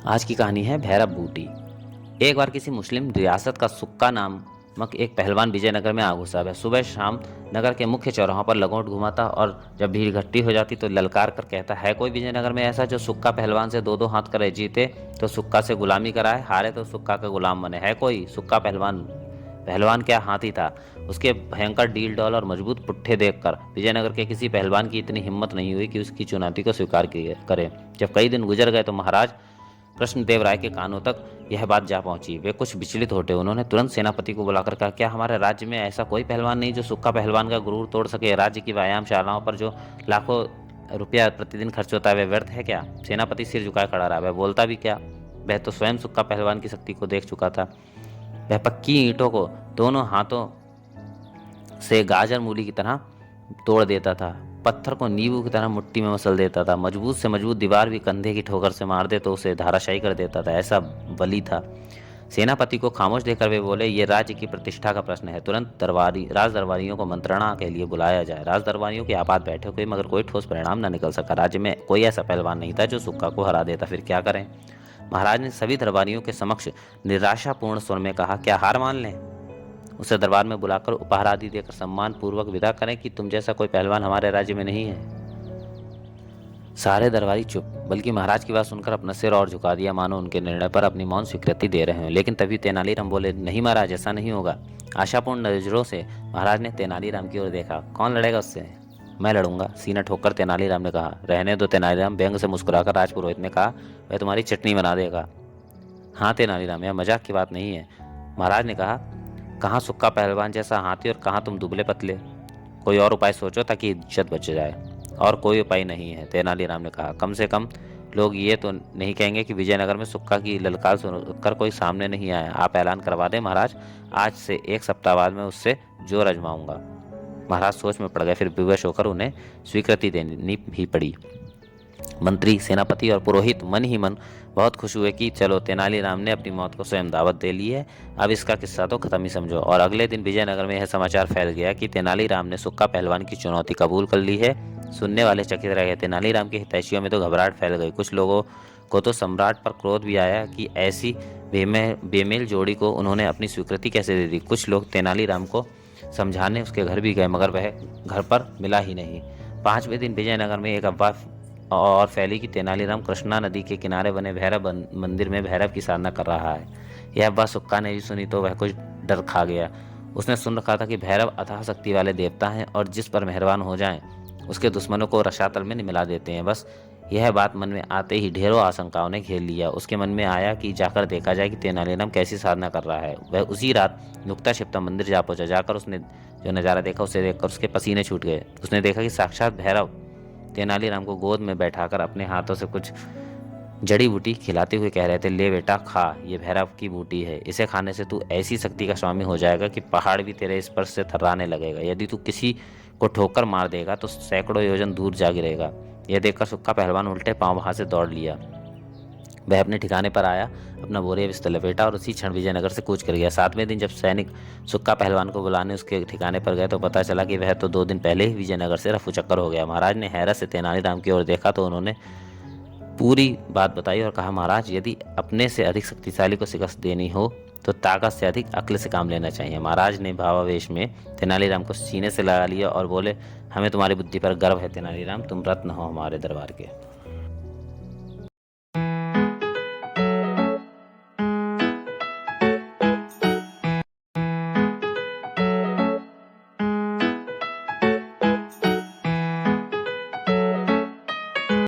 आज की कहानी है भैरव बूटी। एक बार किसी मुस्लिम रियासत का सुक्का नामक एक पहलवान विजयनगर में आ घुसा। वह सुबह शाम नगर के मुख्य चौराहों पर लगोट घुमाता और जब भीड़ इकट्ठी हो जाती तो ललकार कर कहता, है कोई विजयनगर में ऐसा जो सुक्का पहलवान से दो दो हाथ करे? जीते तो सुक्का से गुलामी कराए, हारे तो सुक्का का गुलाम बने। है कोई सुक्का पहलवान? पहलवान क्या हाथी था। उसके भयंकर डील डॉल और मजबूत पुट्ठे देखकर विजयनगर के किसी पहलवान की इतनी हिम्मत नहीं हुई कि उसकी चुनौती को स्वीकार करे। जब कई दिन गुजर गए तो महाराज कृष्णदेव राय के कानों तक यह बात जा पहुंची। वे कुछ विचलित होते। उन्होंने तुरंत सेनापति को बुलाकर कहा, क्या हमारे राज्य में ऐसा कोई पहलवान नहीं जो सुक्का पहलवान का गुरूर तोड़ सके? राज्य की व्यायामशालाओं पर जो लाखों रुपया प्रतिदिन खर्च होता है वह व्यर्थ है क्या? सेनापति सिर झुकाए खड़ा रहा। वह बोलता भी क्या? वह तो स्वयं सुक्का पहलवान की शक्ति को देख चुका था। वह पक्की ईंटों को दोनों हाथों से गाजर मूली की तरह तोड़ देता था, पत्थर को नींबू की तरह मुट्ठी में मसल देता था, मजबूत से मजबूत दीवार भी कंधे की ठोकर से मार दे तो उसे धाराशायी कर देता था। ऐसा बली था। सेनापति को खामोश देखकर वे बोले, ये राज्य की प्रतिष्ठा का प्रश्न है। तुरंत राज दरबारियों को मंत्रणा के लिए बुलाया जाए। राज दरबारियों की आपात बैठक हुई मगर कोई ठोस परिणाम न निकल सका। राज्य में कोई ऐसा पहलवान नहीं था जो सुक्का को हरा देता। फिर क्या करें? महाराज ने सभी दरबारियों के समक्ष निराशापूर्ण स्वर में कहा, क्या हार मान लें? उसे दरबार में बुलाकर उपहार आदि देकर सम्मान पूर्वक विदा करें कि तुम जैसा कोई पहलवान हमारे राज्य में नहीं है। सारे दरबारी चुप, बल्कि महाराज की बात सुनकर अपना सिर और झुका दिया, मानो उनके निर्णय पर अपनी मौन स्वीकृति दे रहे हैं। लेकिन तभी तेनालीराम बोले, नहीं महाराज, ऐसा नहीं होगा। आशापूर्ण नजरों से महाराज ने तेनालीराम की ओर देखा। कौन लड़ेगा उससे? मैं लड़ूंगा, सीना ठोककर तेनालीराम ने कहा। रहने दो तेनालीराम, व्यंग से मुस्कुराकर राजपुरोहित ने कहा, वह तुम्हारी चटनी बना देगा। हाँ तेनालीराम, यह मजाक की बात नहीं है। महाराज ने कहा, कहाँ सुक्का पहलवान जैसा हाथी और कहाँ तुम दुबले पतले। कोई और उपाय सोचो ताकि इज्जत बच जाए। और कोई उपाय नहीं है, तेनालीराम ने कहा। कम से कम लोग ये तो नहीं कहेंगे कि विजयनगर में सुक्का की ललकार सुनकर कोई सामने नहीं आया। आप ऐलान करवा दें महाराज, आज से एक सप्ताह बाद मैं उससे जोर आजमाऊंगा। महाराज सोच में पड़ गए, फिर विवश होकर उन्हें स्वीकृति देनी भी पड़ी। मंत्री, सेनापति और पुरोहित मन ही मन बहुत खुश हुए कि चलो, तेनालीराम ने अपनी मौत को स्वयं दावत दे ली है, अब इसका किस्सा तो खत्म ही समझो। और अगले दिन विजयनगर में यह समाचार फैल गया कि तेनालीराम ने सुक्का पहलवान की चुनौती कबूल कर ली है। सुनने वाले चकित रह गए। तेनालीराम के हितैषियों में तो घबराहट फैल गई। कुछ लोगों को तो सम्राट पर क्रोध भी आया कि ऐसी बेमेल जोड़ी को उन्होंने अपनी स्वीकृति कैसे दे दी। कुछ लोग तेनालीराम को समझाने उसके घर भी गए मगर वह घर पर मिला ही नहीं। 5वें दिन विजयनगर में एक अफवाह और फैली कि तेनालीराम कृष्णा नदी के किनारे बने भैरव मंदिर में भैरव की साधना कर रहा है। यह बात सुक्का ने भी सुनी तो वह कुछ डर खा गया। उसने सुन रखा था कि भैरव अथाह शक्ति वाले देवता हैं और जिस पर मेहरबान हो जाएं उसके दुश्मनों को रसातल में मिला देते हैं। बस यह बात मन में आते ही ढेरों आशंकाओं ने घेर लिया। उसके मन में आया कि जाकर देखा जाए कि तेनालीराम कैसी साधना कर रहा है। वह उसी रात नुक्ता छिपता मंदिर जा पहुंचा। जाकर उसने जो नज़ारा देखा उसे देखकर उसके पसीने छूट गए। उसने देखा कि साक्षात भैरव तेनालीराम को गोद में बैठाकर अपने हाथों से कुछ जड़ी बूटी खिलाते हुए कह रहे थे, ले बेटा खा, ये भैरव की बूटी है। इसे खाने से तू ऐसी शक्ति का स्वामी हो जाएगा कि पहाड़ भी तेरे स्पर्श से थर्राने लगेगा। यदि तू किसी को ठोकर मार देगा तो सैकड़ों योजन दूर जा गिरेगा। यह देखकर सुक्का पहलवान उल्टे पांव वहां से दौड़ लिया। वह अपने ठिकाने पर आया, अपना बोरिया बिस्तर लपेटा और उसी क्षण विजयनगर से कूच कर गया। 7वें दिन जब सैनिक सुक्का पहलवान को बुलाने उसके ठिकाने पर गए तो पता चला कि वह तो 2 दिन पहले ही विजयनगर से रफू चक्कर हो गया। महाराज ने हैरत से तेनालीराम की ओर देखा तो उन्होंने पूरी बात बताई और कहा, महाराज, यदि अपने से अधिक शक्तिशाली को शिकस्त देनी हो तो ताकत से अधिक अक्ल से काम लेना चाहिए। महाराज ने भावावेश में तेनालीराम को सीने से लगा लिया और बोले, हमें तुम्हारी बुद्धि पर गर्व है तेनालीराम, तुम रत्न हो हमारे दरबार के।